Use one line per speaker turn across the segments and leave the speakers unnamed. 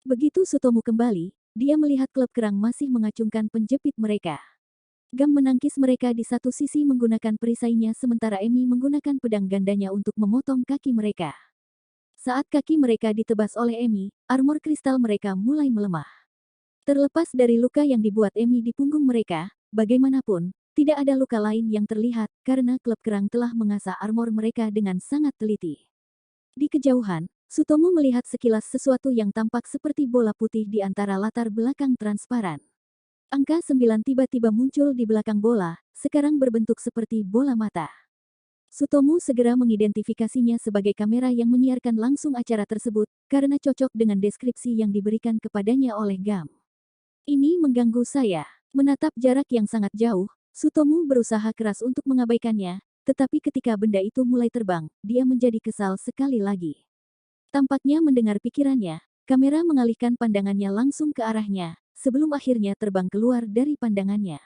Begitu Sutomu kembali, dia melihat klub kerang masih mengacungkan penjepit mereka. Gam menangkis mereka di satu sisi menggunakan perisainya sementara Emi menggunakan pedang gandanya untuk memotong kaki mereka. Saat kaki mereka ditebas oleh Emi, armor kristal mereka mulai melemah. Terlepas dari luka yang dibuat Emi di punggung mereka, bagaimanapun, tidak ada luka lain yang terlihat karena klub kerang telah mengasah armor mereka dengan sangat teliti. Di kejauhan, Sutomu melihat sekilas sesuatu yang tampak seperti bola putih di antara latar belakang transparan. Angka 9 tiba-tiba muncul di belakang bola, sekarang berbentuk seperti bola mata. Sutomu segera mengidentifikasinya sebagai kamera yang menyiarkan langsung acara tersebut, karena cocok dengan deskripsi yang diberikan kepadanya oleh Gam. Ini mengganggu saya. Menatap jarak yang sangat jauh, Sutomu berusaha keras untuk mengabaikannya, tetapi ketika benda itu mulai terbang, dia menjadi kesal sekali lagi. Tampaknya mendengar pikirannya, kamera mengalihkan pandangannya langsung ke arahnya, sebelum akhirnya terbang keluar dari pandangannya.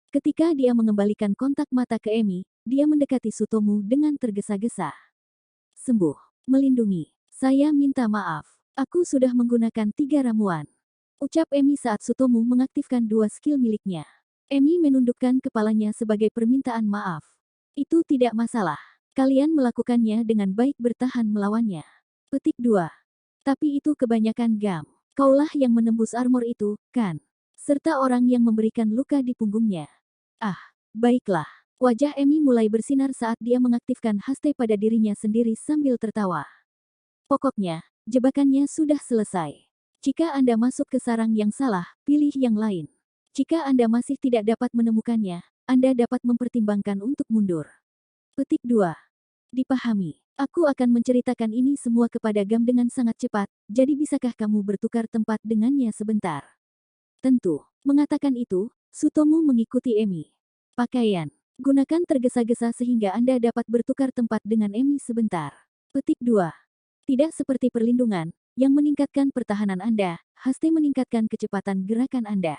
Ketika dia mengembalikan kontak mata ke Emi, dia mendekati Sutomu dengan tergesa-gesa. Sembuh. Melindungi. Saya minta maaf. Aku sudah menggunakan 3 ramuan. Ucap Emi saat Sutomu mengaktifkan 2 skill miliknya. Emi menundukkan kepalanya sebagai permintaan maaf. Itu tidak masalah. Kalian melakukannya dengan baik bertahan melawannya. Petik 2. Tapi itu kebanyakan Gam. Kaulah yang menembus armor itu, kan? Serta orang yang memberikan luka di punggungnya. Ah, baiklah. Wajah Emi mulai bersinar saat dia mengaktifkan haste pada dirinya sendiri sambil tertawa. Pokoknya, jebakannya sudah selesai. Jika Anda masuk ke sarang yang salah, pilih yang lain. Jika Anda masih tidak dapat menemukannya, Anda dapat mempertimbangkan untuk mundur. Petik 2. Dipahami. Aku akan menceritakan ini semua kepada Gam dengan sangat cepat, jadi bisakah kamu bertukar tempat dengannya sebentar? Tentu. Mengatakan itu, Sutomu mengikuti Emi. Pakaian. Gunakan tergesa-gesa sehingga Anda dapat bertukar tempat dengan Emi sebentar. Petik 2. Tidak seperti perlindungan, yang meningkatkan pertahanan Anda, haste meningkatkan kecepatan gerakan Anda.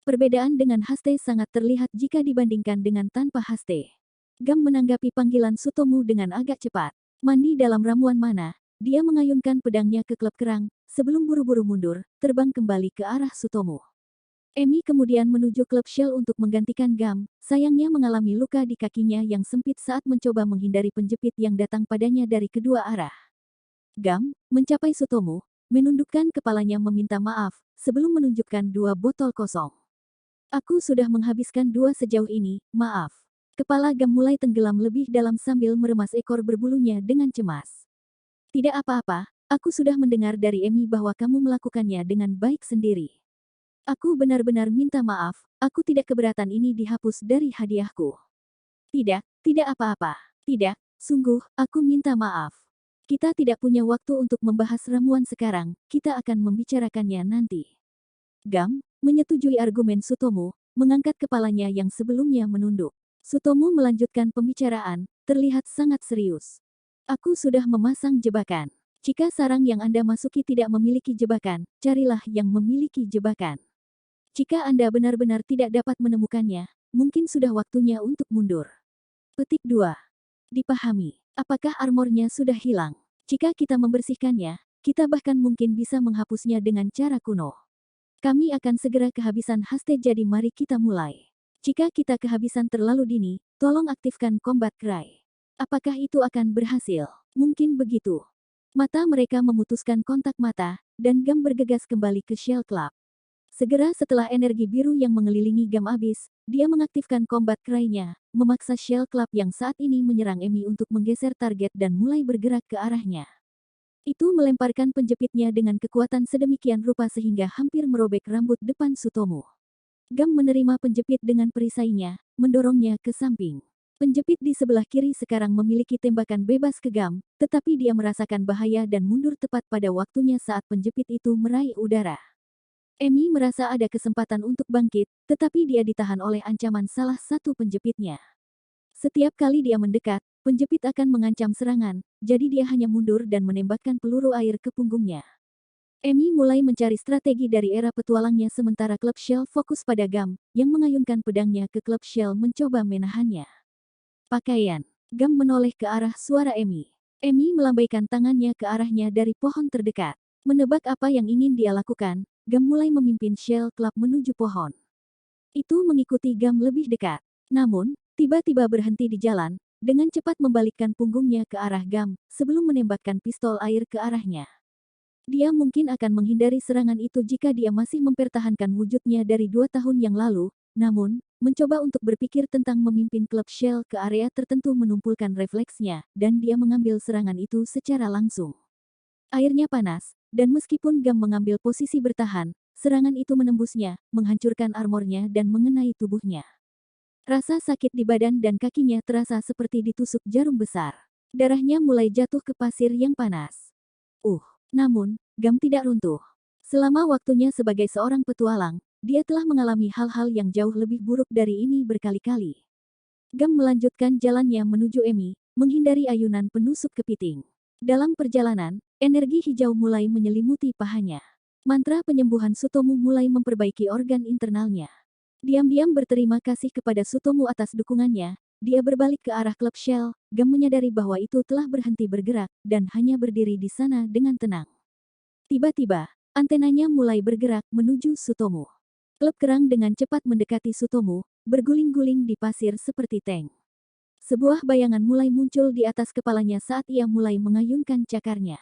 Perbedaan dengan haste sangat terlihat jika dibandingkan dengan tanpa haste. Gam menanggapi panggilan Sutomu dengan agak cepat. Mandi dalam ramuan mana? Dia mengayunkan pedangnya ke klub kerang, sebelum buru-buru mundur, terbang kembali ke arah Sutomu. Emi kemudian menuju klub Shell untuk menggantikan Gam, sayangnya mengalami luka di kakinya yang sempit saat mencoba menghindari penjepit yang datang padanya dari kedua arah. Gam, mencapai Sutomu, menundukkan kepalanya meminta maaf, sebelum menunjukkan 2 botol kosong. Aku sudah menghabiskan 2 sejauh ini, maaf. Kepala Gam mulai tenggelam lebih dalam sambil meremas ekor berbulunya dengan cemas. Tidak apa-apa, aku sudah mendengar dari Emi bahwa kamu melakukannya dengan baik sendiri. Aku benar-benar minta maaf, aku tidak keberatan ini dihapus dari hadiahku. Tidak, tidak apa-apa. Tidak, sungguh, aku minta maaf. Kita tidak punya waktu untuk membahas ramuan sekarang, kita akan membicarakannya nanti. Gam, menyetujui argumen Sutomu, mengangkat kepalanya yang sebelumnya menunduk. Sutomu melanjutkan pembicaraan, terlihat sangat serius. Aku sudah memasang jebakan. Jika sarang yang Anda masuki tidak memiliki jebakan, carilah yang memiliki jebakan. Jika Anda benar-benar tidak dapat menemukannya, mungkin sudah waktunya untuk mundur. Petik 2. Dipahami. Apakah armornya sudah hilang? Jika kita membersihkannya, kita bahkan mungkin bisa menghapusnya dengan cara kuno. Kami akan segera kehabisan haste jadi mari kita mulai. Jika kita kehabisan terlalu dini, tolong aktifkan Combat Cry. Apakah itu akan berhasil? Mungkin begitu. Mata mereka memutuskan kontak mata, dan Gam bergegas kembali ke Shell Club. Segera setelah energi biru yang mengelilingi Gam habis, dia mengaktifkan Combat Cry-nya, memaksa Shell Club yang saat ini menyerang Emi untuk menggeser target dan mulai bergerak ke arahnya. Itu melemparkan penjepitnya dengan kekuatan sedemikian rupa sehingga hampir merobek rambut depan Sutomu. Gam menerima penjepit dengan perisainya, mendorongnya ke samping. Penjepit di sebelah kiri sekarang memiliki tembakan bebas ke Gam, tetapi dia merasakan bahaya dan mundur tepat pada waktunya saat penjepit itu meraih udara. Emi merasa ada kesempatan untuk bangkit, tetapi dia ditahan oleh ancaman salah satu penjepitnya. Setiap kali dia mendekat, penjepit akan mengancam serangan, jadi dia hanya mundur dan menembakkan peluru air ke punggungnya. Emi mulai mencari strategi dari era petualangnya sementara klub Shell fokus pada Gam, yang mengayunkan pedangnya ke klub Shell mencoba menahannya. Pakaian. Gam menoleh ke arah suara Emi. Emi melambaikan tangannya ke arahnya dari pohon terdekat. Menebak apa yang ingin dia lakukan, Gam mulai memimpin Shell Club menuju pohon. Itu mengikuti Gam lebih dekat. Namun, tiba-tiba berhenti di jalan, dengan cepat membalikkan punggungnya ke arah Gam, sebelum menembakkan pistol air ke arahnya. Dia mungkin akan menghindari serangan itu jika dia masih mempertahankan wujudnya dari 2 tahun yang lalu, namun, mencoba untuk berpikir tentang memimpin klub Shell ke area tertentu menumpulkan refleksnya, dan dia mengambil serangan itu secara langsung. Airnya panas, dan meskipun Gam mengambil posisi bertahan, serangan itu menembusnya, menghancurkan armornya dan mengenai tubuhnya. Rasa sakit di badan dan kakinya terasa seperti ditusuk jarum besar. Darahnya mulai jatuh ke pasir yang panas. Namun, Gam tidak runtuh. Selama waktunya sebagai seorang petualang, dia telah mengalami hal-hal yang jauh lebih buruk dari ini berkali-kali. Gam melanjutkan jalannya menuju Emi, menghindari ayunan penusuk kepiting. Dalam perjalanan, energi hijau mulai menyelimuti pahanya. Mantra penyembuhan Sutomu mulai memperbaiki organ internalnya. Diam-diam berterima kasih kepada Sutomu atas dukungannya, dia berbalik ke arah klub Shell. Gam menyadari bahwa itu telah berhenti bergerak, dan hanya berdiri di sana dengan tenang. Tiba-tiba, antenanya mulai bergerak menuju Sutomu. Klub kerang dengan cepat mendekati Sutomu, berguling-guling di pasir seperti tank. Sebuah bayangan mulai muncul di atas kepalanya saat ia mulai mengayunkan cakarnya.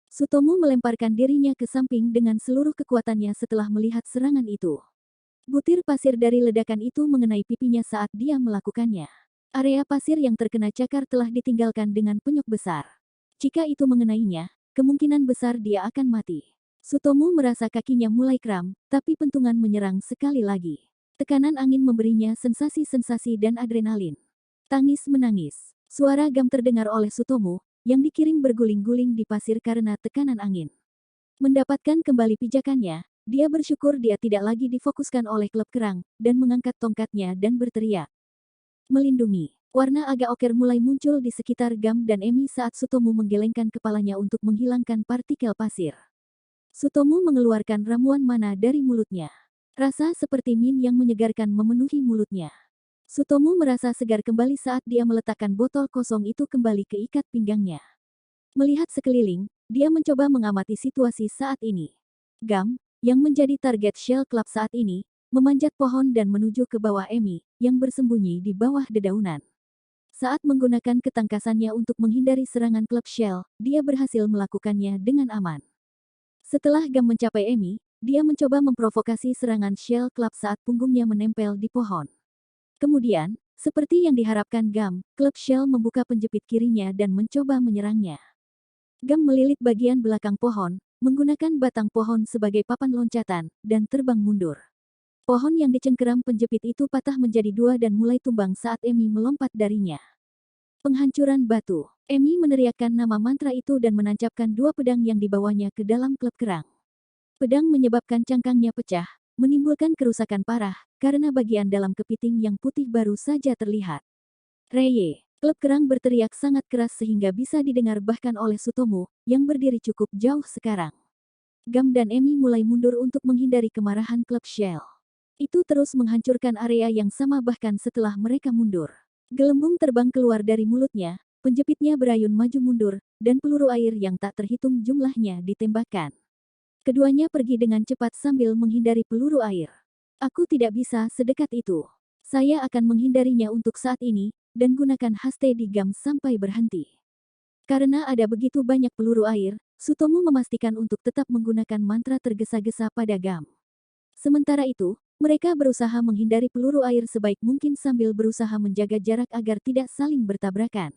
Sutomu melemparkan dirinya ke samping dengan seluruh kekuatannya setelah melihat serangan itu. Butir pasir dari ledakan itu mengenai pipinya saat dia melakukannya. Area pasir yang terkena cakar telah ditinggalkan dengan penyok besar. Jika itu mengenainya, kemungkinan besar dia akan mati. Sutomu merasa kakinya mulai kram, tapi pentungan menyerang sekali lagi. Tekanan angin memberinya sensasi-sensasi dan adrenalin. Tangis menangis. Suara Gam terdengar oleh Sutomu, yang dikirim berguling-guling di pasir karena tekanan angin. Mendapatkan kembali pijakannya, dia bersyukur dia tidak lagi difokuskan oleh klub kerang, dan mengangkat tongkatnya dan berteriak. Melindungi. Warna agak oker mulai muncul di sekitar Gam dan Emi saat Sutomu menggelengkan kepalanya untuk menghilangkan partikel pasir. Sutomu mengeluarkan ramuan mana dari mulutnya. Rasa seperti min yang menyegarkan memenuhi mulutnya. Sutomu merasa segar kembali saat dia meletakkan botol kosong itu kembali ke ikat pinggangnya. Melihat sekeliling, dia mencoba mengamati situasi saat ini. Gam, yang menjadi target Shell Club saat ini, memanjat pohon dan menuju ke bawah Emi, yang bersembunyi di bawah dedaunan. Saat menggunakan ketangkasannya untuk menghindari serangan klub Shell, dia berhasil melakukannya dengan aman. Setelah Gam mencapai Emi, dia mencoba memprovokasi serangan Shell Club saat punggungnya menempel di pohon. Kemudian, seperti yang diharapkan Gam, klub Shell membuka penjepit kirinya dan mencoba menyerangnya. Gam melilit bagian belakang pohon, menggunakan batang pohon sebagai papan loncatan, dan terbang mundur. Pohon yang dicengkeram penjepit itu patah menjadi dua dan mulai tumbang saat Emi melompat darinya. Penghancuran batu. Emi meneriakkan nama mantra itu dan menancapkan dua pedang yang dibawanya ke dalam klub kerang. Pedang menyebabkan cangkangnya pecah, menimbulkan kerusakan parah, karena bagian dalam kepiting yang putih baru saja terlihat. Reye. Klub kerang berteriak sangat keras sehingga bisa didengar bahkan oleh Sutomu, yang berdiri cukup jauh sekarang. Gam dan Emi mulai mundur untuk menghindari kemarahan klub Shell. Itu terus menghancurkan area yang sama bahkan setelah mereka mundur. Gelembung terbang keluar dari mulutnya, penjepitnya berayun maju mundur, dan peluru air yang tak terhitung jumlahnya ditembakkan. Keduanya pergi dengan cepat sambil menghindari peluru air. Aku tidak bisa sedekat itu. Saya akan menghindarinya untuk saat ini, dan gunakan haste di Gam sampai berhenti. Karena ada begitu banyak peluru air, Sutomu memastikan untuk tetap menggunakan mantra tergesa-gesa pada Gam. Sementara itu, mereka berusaha menghindari peluru air sebaik mungkin sambil berusaha menjaga jarak agar tidak saling bertabrakan.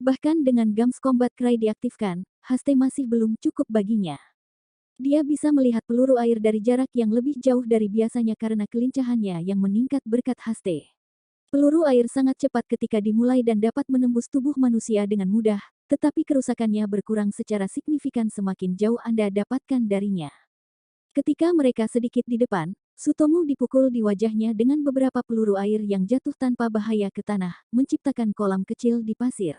Bahkan dengan Gam's Combat Cry diaktifkan, haste masih belum cukup baginya. Dia bisa melihat peluru air dari jarak yang lebih jauh dari biasanya karena kelincahannya yang meningkat berkat haste. Peluru air sangat cepat ketika dimulai dan dapat menembus tubuh manusia dengan mudah, tetapi kerusakannya berkurang secara signifikan semakin jauh Anda dapatkan darinya. Ketika mereka sedikit di depan, Sutomu dipukul di wajahnya dengan beberapa peluru air yang jatuh tanpa bahaya ke tanah, menciptakan kolam kecil di pasir.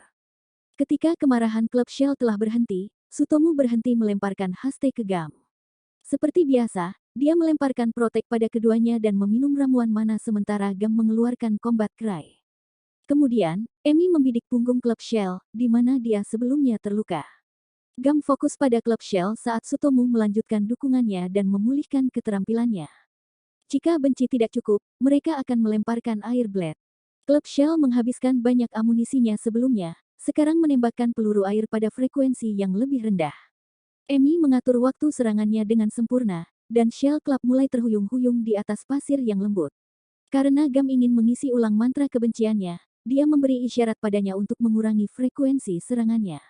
Ketika kemarahan klub Shell telah berhenti, Sutomu berhenti melemparkan haste ke Gam. Seperti biasa, dia melemparkan protek pada keduanya dan meminum ramuan mana sementara Gam mengeluarkan combat cry. Kemudian, Emi membidik punggung klub Shell, di mana dia sebelumnya terluka. Gam fokus pada klub Shell saat Sutomu melanjutkan dukungannya dan memulihkan keterampilannya. Jika benci tidak cukup, mereka akan melemparkan air blade. Klub Shell menghabiskan banyak amunisinya sebelumnya, sekarang menembakkan peluru air pada frekuensi yang lebih rendah. Emi mengatur waktu serangannya dengan sempurna, dan Shell Club mulai terhuyung-huyung di atas pasir yang lembut. Karena Gam ingin mengisi ulang mantra kebenciannya, dia memberi isyarat padanya untuk mengurangi frekuensi serangannya.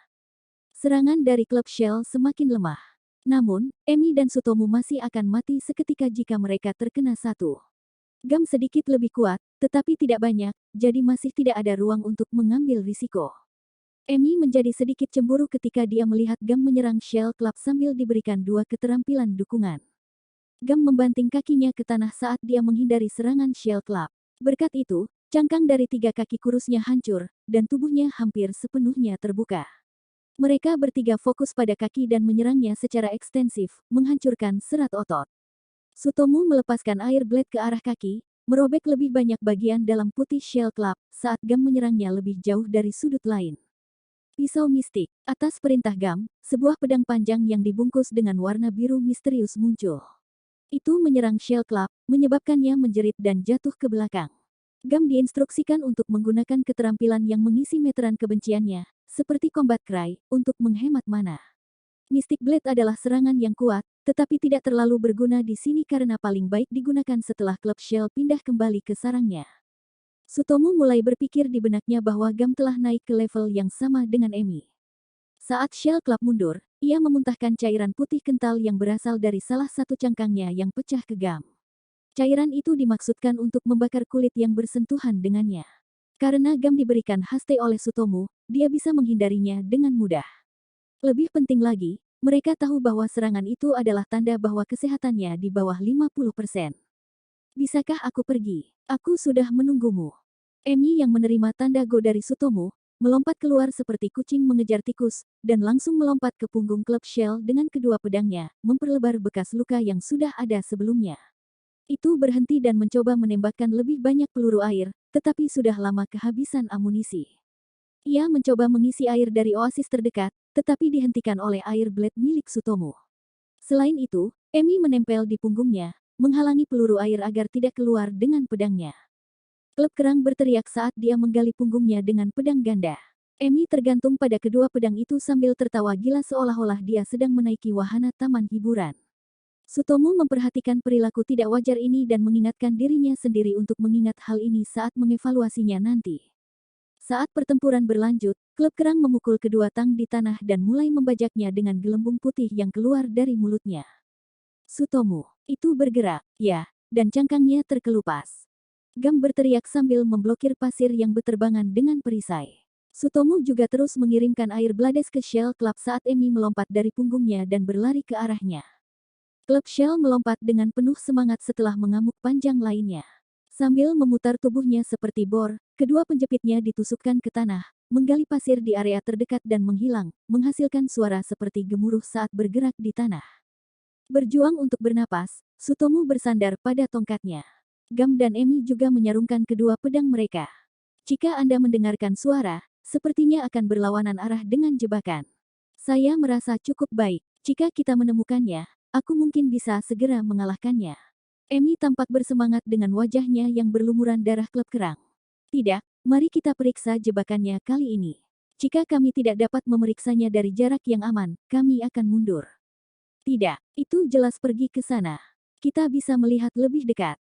Serangan dari klub Shell semakin lemah. Namun, Emi dan Sutomu masih akan mati seketika jika mereka terkena satu. Gam sedikit lebih kuat, tetapi tidak banyak, jadi masih tidak ada ruang untuk mengambil risiko. Emi menjadi sedikit cemburu ketika dia melihat Gam menyerang Shell Club sambil diberikan dua keterampilan dukungan. Gam membanting kakinya ke tanah saat dia menghindari serangan Shell Club. Berkat itu, cangkang dari 3 kaki kurusnya hancur, dan tubuhnya hampir sepenuhnya terbuka. Mereka bertiga fokus pada kaki dan menyerangnya secara ekstensif, menghancurkan serat otot. Sutomu melepaskan air blade ke arah kaki, merobek lebih banyak bagian dalam putih Shell Club saat Gam menyerangnya lebih jauh dari sudut lain. Pisau mistik. Atas perintah Gam, sebuah pedang panjang yang dibungkus dengan warna biru misterius muncul. Itu menyerang Shell Club, menyebabkannya menjerit dan jatuh ke belakang. Gam diinstruksikan untuk menggunakan keterampilan yang mengisi meteran kebenciannya, seperti Combat Cry, untuk menghemat mana. Mystic Blade adalah serangan yang kuat, tetapi tidak terlalu berguna di sini karena paling baik digunakan setelah klub Shell pindah kembali ke sarangnya. Sutomu mulai berpikir di benaknya bahwa Gam telah naik ke level yang sama dengan Emi. Saat Shell Club mundur, ia memuntahkan cairan putih kental yang berasal dari salah satu cangkangnya yang pecah ke Gam. Cairan itu dimaksudkan untuk membakar kulit yang bersentuhan dengannya. Karena Gam diberikan haste oleh Sutomu, dia bisa menghindarinya dengan mudah. Lebih penting lagi, mereka tahu bahwa serangan itu adalah tanda bahwa kesehatannya di bawah 50%. Bisakah aku pergi? Aku sudah menunggumu. Emi yang menerima tanda go dari Sutomu, melompat keluar seperti kucing mengejar tikus, dan langsung melompat ke punggung klub Shell dengan kedua pedangnya, memperlebar bekas luka yang sudah ada sebelumnya. Itu berhenti dan mencoba menembakkan lebih banyak peluru air, tetapi sudah lama kehabisan amunisi. Ia mencoba mengisi air dari oasis terdekat, tetapi dihentikan oleh air blade milik Sutomu. Selain itu, Emi menempel di punggungnya, menghalangi peluru air agar tidak keluar dengan pedangnya. Klub Kerang berteriak saat dia menggali punggungnya dengan pedang ganda. Emi tergantung pada kedua pedang itu sambil tertawa gila seolah-olah dia sedang menaiki wahana taman hiburan. Sutomu memperhatikan perilaku tidak wajar ini dan mengingatkan dirinya sendiri untuk mengingat hal ini saat mengevaluasinya nanti. Saat pertempuran berlanjut, klub Kerang memukul kedua tang di tanah dan mulai membajaknya dengan gelembung putih yang keluar dari mulutnya. Sutomu, itu bergerak, ya, dan cangkangnya terkelupas. Gam berteriak sambil memblokir pasir yang berterbangan dengan perisai. Sutomu juga terus mengirimkan air blades ke Shell Club saat Emi melompat dari punggungnya dan berlari ke arahnya. Klub Shell melompat dengan penuh semangat setelah mengamuk panjang lainnya. Sambil memutar tubuhnya seperti bor, kedua penjepitnya ditusukkan ke tanah, menggali pasir di area terdekat dan menghilang, menghasilkan suara seperti gemuruh saat bergerak di tanah. Berjuang untuk bernapas, Sutomu bersandar pada tongkatnya. Gam dan Emi juga menyarungkan kedua pedang mereka. Jika Anda mendengarkan suara, sepertinya akan berlawanan arah dengan jebakan. Saya merasa cukup baik. Jika kita menemukannya, aku mungkin bisa segera mengalahkannya. Emi tampak bersemangat dengan wajahnya yang berlumuran darah klub kerang. Tidak, mari kita periksa jebakannya kali ini. Jika kami tidak dapat memeriksanya dari jarak yang aman, kami akan mundur. Tidak, itu jelas pergi ke sana. Kita bisa melihat lebih dekat.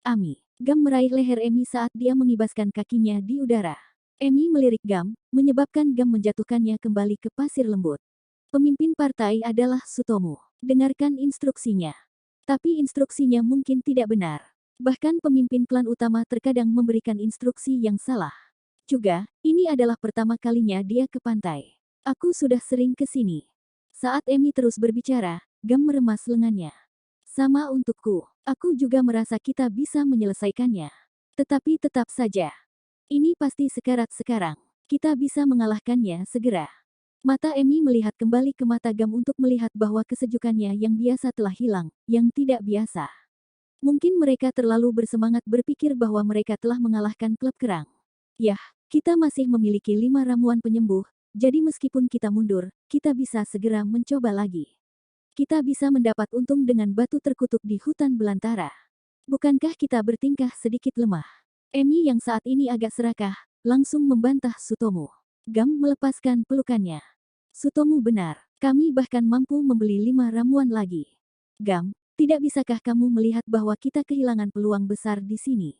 Ami. Gam meraih leher Emi saat dia mengibaskan kakinya di udara. Emi melirik Gam, menyebabkan Gam menjatuhkannya kembali ke pasir lembut. Pemimpin partai adalah Sutomu. Dengarkan instruksinya. Tapi instruksinya mungkin tidak benar. Bahkan pemimpin klan utama terkadang memberikan instruksi yang salah. Juga, ini adalah pertama kalinya dia ke pantai. Aku sudah sering ke sini. Saat Emi terus berbicara, Gam meremas lengannya. Sama untukku. Aku juga merasa kita bisa menyelesaikannya. Tetapi tetap saja. Ini pasti sekarat sekarang. Kita bisa mengalahkannya segera. Mata Emi melihat kembali ke mata Gam untuk melihat bahwa kesejukannya yang biasa telah hilang, yang tidak biasa. Mungkin mereka terlalu bersemangat berpikir bahwa mereka telah mengalahkan klub kerang. Yah, kita masih memiliki 5 ramuan penyembuh, jadi meskipun kita mundur, kita bisa segera mencoba lagi. Kita bisa mendapat untung dengan batu terkutuk di hutan belantara. Bukankah kita bertingkah sedikit lemah? Emi yang saat ini agak serakah, langsung membantah Sutomu. Gam melepaskan pelukannya. Sutomu benar, kami bahkan mampu membeli 5 ramuan lagi. Gam, tidak bisakah kamu melihat bahwa kita kehilangan peluang besar di sini?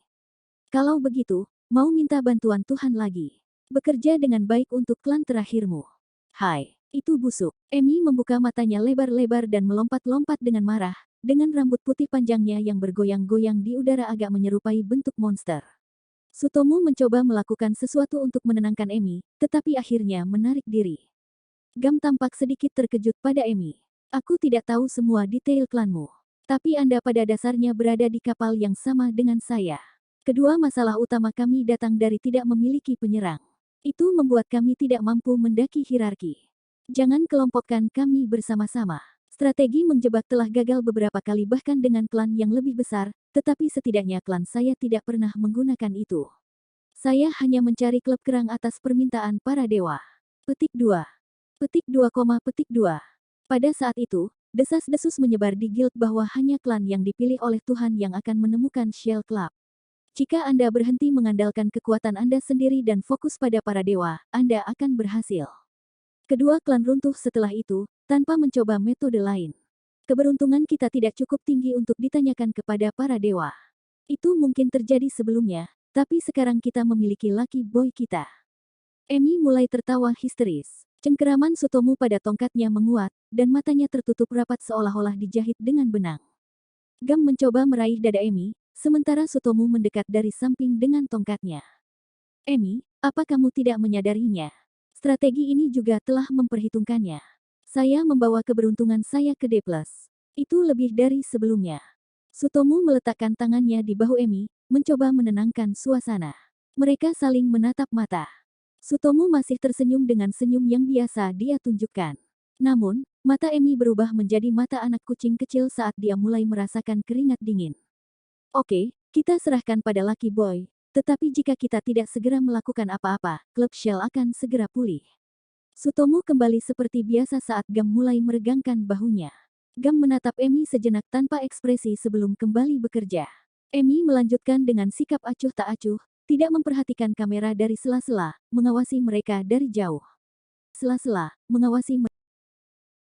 Kalau begitu, mau minta bantuan Tuhan lagi. Bekerja dengan baik untuk klan terakhirmu. Hai, itu busuk. Emi membuka matanya lebar-lebar dan melompat-lompat dengan marah, dengan rambut putih panjangnya yang bergoyang-goyang di udara agak menyerupai bentuk monster. Sutomu mencoba melakukan sesuatu untuk menenangkan Emi, tetapi akhirnya menarik diri. Gam tampak sedikit terkejut pada Emi. Aku tidak tahu semua detail klanmu. Tapi Anda pada dasarnya berada di kapal yang sama dengan saya. Kedua masalah utama kami datang dari tidak memiliki penyerang. Itu membuat kami tidak mampu mendaki hierarki. Jangan kelompokkan kami bersama-sama. Strategi menjebak telah gagal beberapa kali bahkan dengan klan yang lebih besar, tetapi setidaknya klan saya tidak pernah menggunakan itu. Saya hanya mencari klub kerang atas permintaan para dewa. Petik 2. Petik 2, petik 2. Pada saat itu, desas-desus menyebar di guild bahwa hanya klan yang dipilih oleh Tuhan yang akan menemukan Shell Club. Jika Anda berhenti mengandalkan kekuatan Anda sendiri dan fokus pada para dewa, Anda akan berhasil. Kedua klan runtuh setelah itu, tanpa mencoba metode lain. Keberuntungan kita tidak cukup tinggi untuk ditanyakan kepada para dewa. Itu mungkin terjadi sebelumnya, tapi sekarang kita memiliki Lucky Boy kita. Emi mulai tertawa histeris. Cengkeraman Sutomu pada tongkatnya menguat, dan matanya tertutup rapat seolah-olah dijahit dengan benang. Gam mencoba meraih dada Emi, sementara Sutomu mendekat dari samping dengan tongkatnya. Emi, apa kamu tidak menyadarinya? Strategi ini juga telah memperhitungkannya. Saya membawa keberuntungan saya ke D+. Itu lebih dari sebelumnya. Sutomu meletakkan tangannya di bahu Emi, mencoba menenangkan suasana. Mereka saling menatap mata. Sutomu masih tersenyum dengan senyum yang biasa dia tunjukkan. Namun, mata Emi berubah menjadi mata anak kucing kecil saat dia mulai merasakan keringat dingin. Oke, kita serahkan pada Lucky Boy. Tetapi jika kita tidak segera melakukan apa-apa, klub Shell akan segera pulih. Sutomu kembali seperti biasa saat Gam mulai meregangkan bahunya. Gam menatap Emi sejenak tanpa ekspresi sebelum kembali bekerja. Emi melanjutkan dengan sikap acuh tak acuh, tidak memperhatikan kamera dari sela-sela, mengawasi mereka dari jauh. Sela-sela, mengawasi mereka.